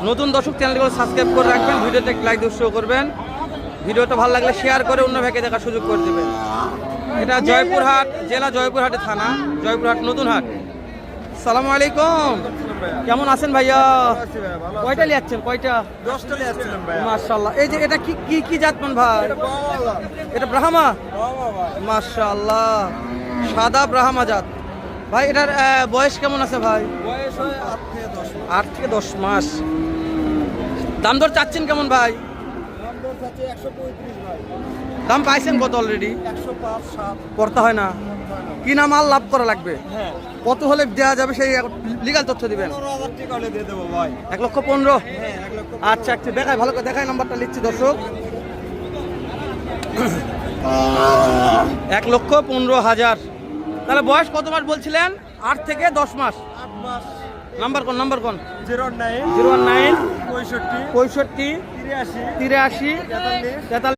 নতুন দর্শক চ্যানেলগুলো সাবস্ক্রাইব করে রাখবেন, ভিডিওতে লাইক দিয়ে করবেন, ভিডিওটা ভালো লাগলে শেয়ার করে অন্য ভাইকে দেখার সুযোগ করে দেবেন। এটা জয়পুরহাট জেলা, জয়পুরহাটে থানা, জয়পুরহাট নতুন হাট। সালামু আলাইকুম, কেমন আছেন ভাইয়া? কয়টা লিয়াচ্ছেন? কয়টা? 10টা লিয়াচ্ছিলাম ভাই। মাশাআল্লাহ। এই যে এটা কি কি কি জাত মান ভাই? এটা ব্রাহ্মা। মাশাআল্লাহ, সাদা ব্রাহ্মা জাত ভাই। এটার বয়স কেমন আছে ভাই? বয়স হয় 8 থেকে 10 8 থেকে 10 মাস। মাস। দাম দর চাচ্ছেন কেমন ভাই? দাম দর চাচ্ছে 135 ভাই। দাম পাইছেন কত অলরেডি? 105 7 করতে হয় না, কিনা মাল লাভ করা লাগবে। হ্যাঁ, কত হলে দেওয়া যাবে সেই লিগাল তথ্য দিবেন। 15,000 টাকা হলে দিয়ে দেবো ভাই। 1,15,000। হ্যাঁ, 1 লক্ষ। আচ্ছা আচ্ছা, দেখায় ভালো করে দেখায়, নাম্বারটা লিখছি দর্শক। 1,15,000। তাহলে বয়স কত মাস বলছিলেন? 8 থেকে 10 মাস। 8 মাস। নাম্বার কোন? নাম্বার কোন? 09 09 65 65 83 83 43 43